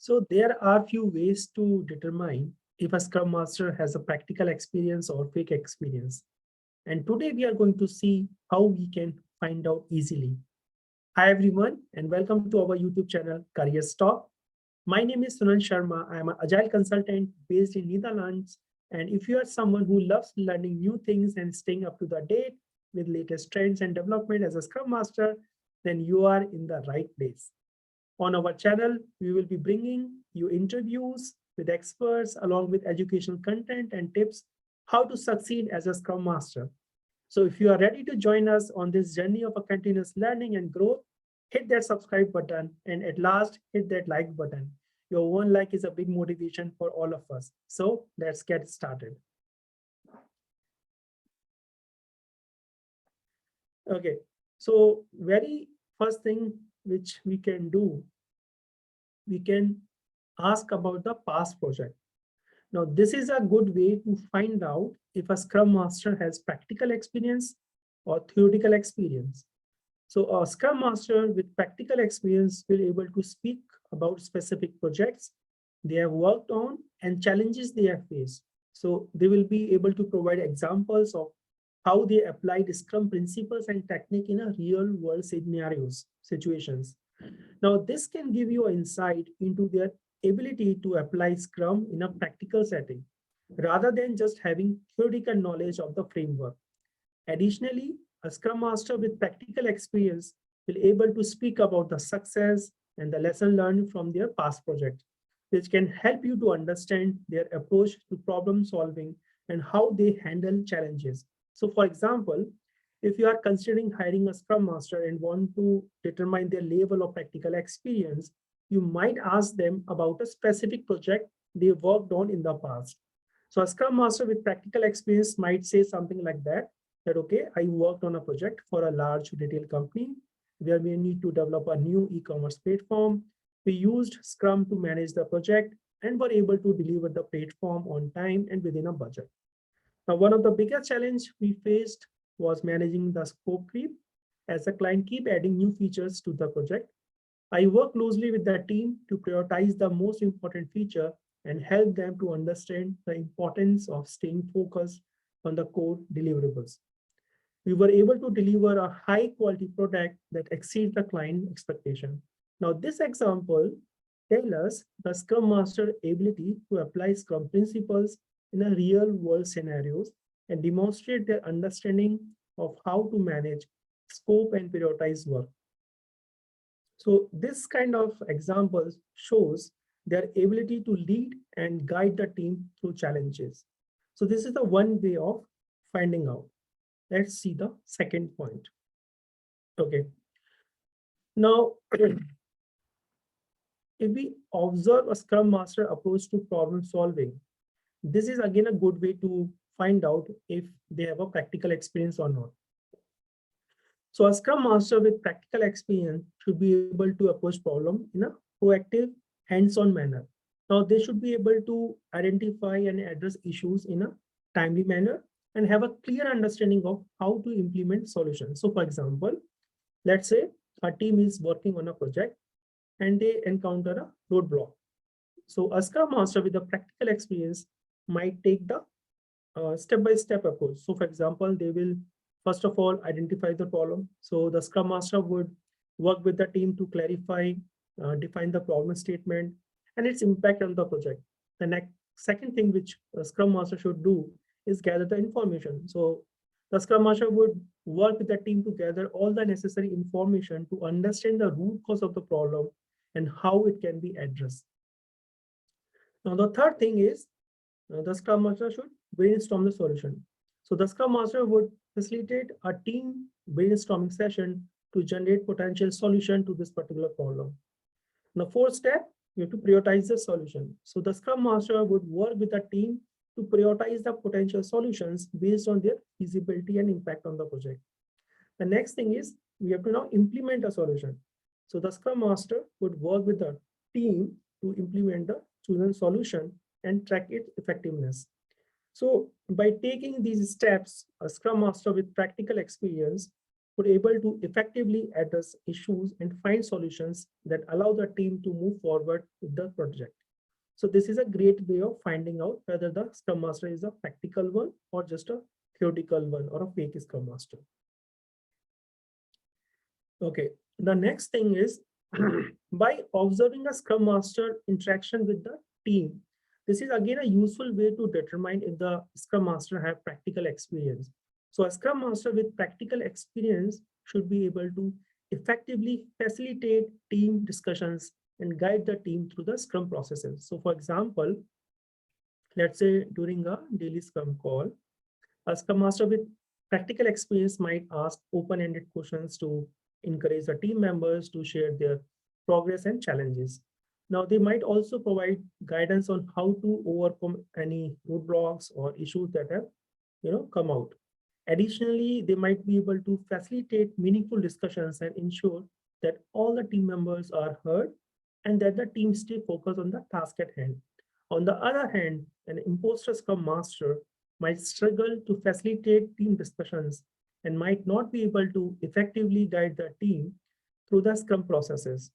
So there are few ways to determine if a Scrum Master has a practical experience or fake experience. And today we are going to see how we can find out easily. Hi everyone, and welcome to our YouTube channel, CareersTalk. My name is Sunil Sharma. I am an Agile consultant based in Netherlands. And if you are someone who loves learning new things and staying up to the date with latest trends and development as a Scrum Master, then you are in the right place. On our channel, we will be bringing you interviews with experts along with educational content and tips how to succeed as a Scrum Master. So if you are ready to join us on this journey of a continuous learning and growth, hit that subscribe button and at last hit that like button. Your one like is a big motivation for all of us. So let's get started. Okay, so very first thing which we can do, we can ask about the past project. Now, this is a good way to find out if a Scrum Master has practical experience or theoretical experience. So a Scrum Master with practical experience will be able to speak about specific projects they have worked on and challenges they have faced. So they will be able to provide examples of how they applied Scrum principles and technique in a real world situations. Now, this can give you insight into their ability to apply Scrum in a practical setting, rather than just having theoretical knowledge of the framework. Additionally, a Scrum Master with practical experience will be able to speak about the success and the lesson learned from their past project, which can help you to understand their approach to problem solving and how they handle challenges. So for example, if you are considering hiring a Scrum Master and want to determine their level of practical experience, you might ask them about a specific project they worked on in the past. So a Scrum Master with practical experience might say something like that okay, I worked on a project for a large retail company where we need to develop a new e-commerce platform. We used Scrum to manage the project and were able to deliver the platform on time and within a budget. Now, one of the biggest challenges we faced was managing the scope creep as the client keep adding new features to the project. I work closely with the team to prioritize the most important feature and help them to understand the importance of staying focused on the core deliverables. We were able to deliver a high quality product that exceeds the client expectation. Now, this example tells us the Scrum Master ability to apply Scrum principles in a real world scenarios and demonstrate their understanding of how to manage scope and prioritize work. So this kind of examples shows their ability to lead and guide the team through challenges. So this is the one way of finding out. Let's see the second point. Okay. Now, if we observe a Scrum Master approach to problem solving, this is again a good way to find out if they have a practical experience or not. So a Scrum Master with practical experience should be able to approach problem in a proactive, hands-on manner. Now they should be able to identify and address issues in a timely manner and have a clear understanding of how to implement solutions. So for example, let's say a team is working on a project and they encounter a roadblock. So a Scrum Master with a practical experience might take the step-by-step approach. So for example, they will first of all identify the problem. So the Scrum Master would work with the team to clarify, define the problem statement and its impact on the project. The next second thing which a Scrum Master should do is gather the information. So the Scrum Master would work with the team to gather all the necessary information to understand the root cause of the problem and how it can be addressed. Now, the third thing is the Scrum Master should brainstorm the solution. So the Scrum Master would facilitate a team brainstorming session to generate potential solution to this particular problem. The fourth step, you have to prioritize the solution. So the Scrum Master would work with the team to prioritize the potential solutions based on their feasibility and impact on the project. The next thing is we have to now implement a solution. So the Scrum Master would work with the team to implement the chosen solution and track its effectiveness. So by taking these steps, a Scrum Master with practical experience were able to effectively address issues and find solutions that allow the team to move forward with the project. So this is a great way of finding out whether the Scrum Master is a practical one or just a theoretical one or a fake Scrum Master. Okay, the next thing is by observing a Scrum Master interaction with the team, this is again a useful way to determine if the Scrum Master have practical experience. So a Scrum Master with practical experience should be able to effectively facilitate team discussions and guide the team through the Scrum processes. So for example, let's say during a daily Scrum call, a Scrum Master with practical experience might ask open-ended questions to encourage the team members to share their progress and challenges. Now, they might also provide guidance on how to overcome any roadblocks or issues that have, come out. Additionally, they might be able to facilitate meaningful discussions and ensure that all the team members are heard and that the team stay focused on the task at hand. On the other hand, an imposter Scrum Master might struggle to facilitate team discussions and might not be able to effectively guide the team through the Scrum processes.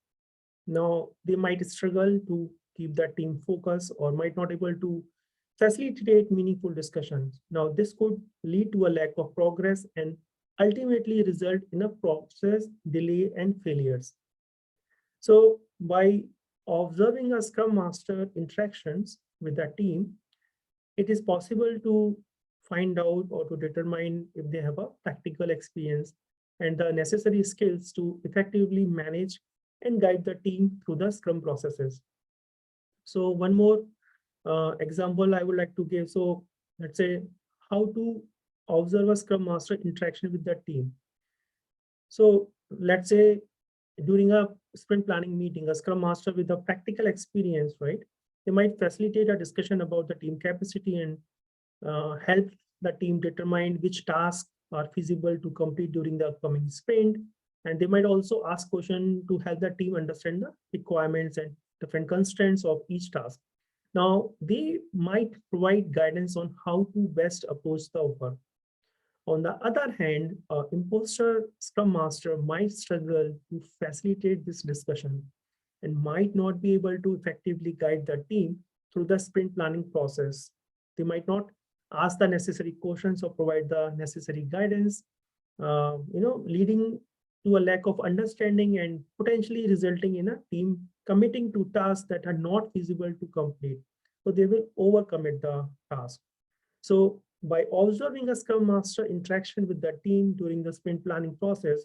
Now, they might struggle to keep the team focused or might not able to facilitate meaningful discussions. Now, this could lead to a lack of progress and ultimately result in a process delay and failures. So by observing a Scrum Master interactions with the team, it is possible to find out or to determine if they have a practical experience and the necessary skills to effectively manage and guide the team through the Scrum processes. So one more example I would like to give. So let's say how to observe a Scrum Master interaction with the team. So let's say during a sprint planning meeting, a Scrum Master with a practical experience, right? They might facilitate a discussion about the team capacity and help the team determine which tasks are feasible to complete during the upcoming sprint. And they might also ask questions to help the team understand the requirements and different constraints of each task. Now, they might provide guidance on how to best approach the work. On the other hand, imposter Scrum Master might struggle to facilitate this discussion and might not be able to effectively guide the team through the sprint planning process. They might not ask the necessary questions or provide the necessary guidance, leading to a lack of understanding and potentially resulting in a team committing to tasks that are not feasible to complete. So they will overcommit the task. So by observing a Scrum Master interaction with the team during the sprint planning process,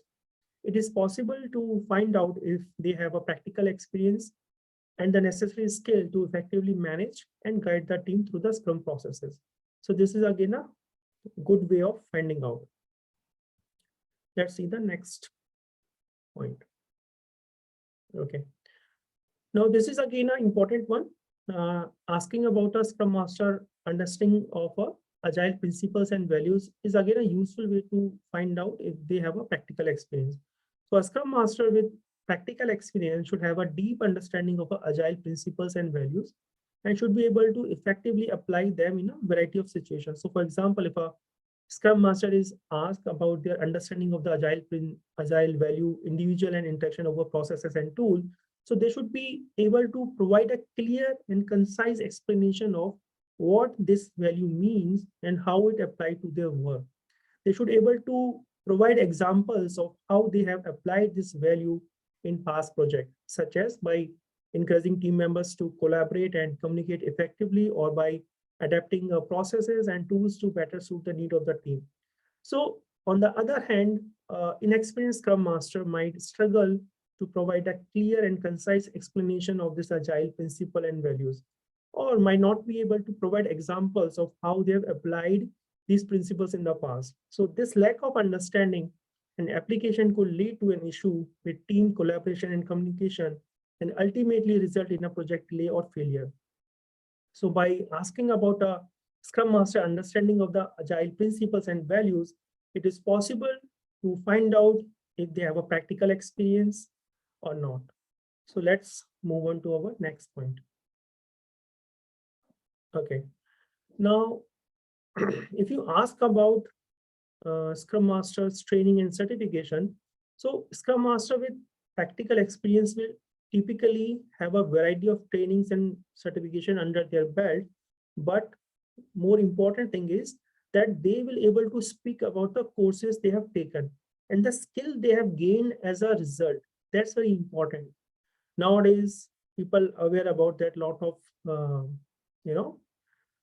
it is possible to find out if they have a practical experience and the necessary skill to effectively manage and guide the team through the Scrum processes. So this is again a good way of finding out. Let's see the next point. Okay. Now this is again an important one. Asking about a Scrum Master understanding of agile principles and values is again a useful way to find out if they have a practical experience. So a Scrum Master with practical experience should have a deep understanding of agile principles and values and should be able to effectively apply them in a variety of situations. So for example, if a Scrum Master is asked about their understanding of the agile value, individual and interaction over processes and tools, so they should be able to provide a clear and concise explanation of what this value means and how it applies to their work. They should be able to provide examples of how they have applied this value in past projects, such as by encouraging team members to collaborate and communicate effectively, or by adapting processes and tools to better suit the need of the team. So on the other hand, inexperienced Scrum Master might struggle to provide a clear and concise explanation of this agile principle and values, or might not be able to provide examples of how they have applied these principles in the past. So this lack of understanding and application could lead to an issue with team collaboration and communication and ultimately result in a project delay or failure. So by asking about a Scrum Master understanding of the agile principles and values, it is possible to find out if they have a practical experience or not. So let's move on to our next point. Okay. Now, if you ask about Scrum Masters training and certification. So Scrum Master with practical experience will typically have a variety of trainings and certification under their belt. But more important thing is that they will able to speak about the courses they have taken and the skill they have gained as a result. That's very important. Nowadays, people aware about that lot of, you know,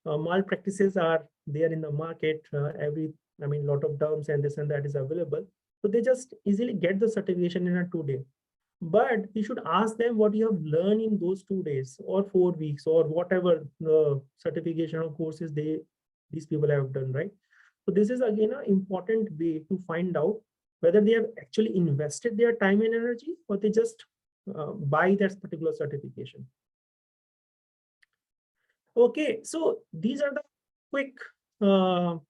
malpractices are there in the market. I mean, lot of terms and this and that is available. So they just easily get the certification in a 2 day. But you should ask them what you have learned in those 2 days or 4 weeks or whatever the certification or courses these people have done, right? So this is again an important way to find out whether they have actually invested their time and energy or they just buy that particular certification. Okay, so these are the quick 4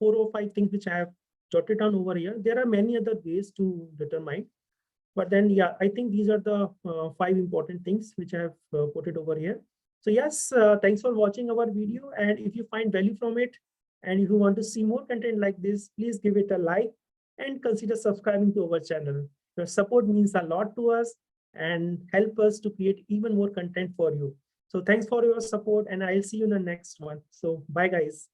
or 5 things which I have jotted down over here. There are many other ways to determine, but then yeah, I think these are the 5 important things which I have put it over here. So yes, thanks for watching our video, and if you find value from it and if you want to see more content like this, please give it a like and consider subscribing to our channel. Your support means a lot to us and help us to create even more content for you. So thanks for your support, and I'll see you in the next one. So bye guys.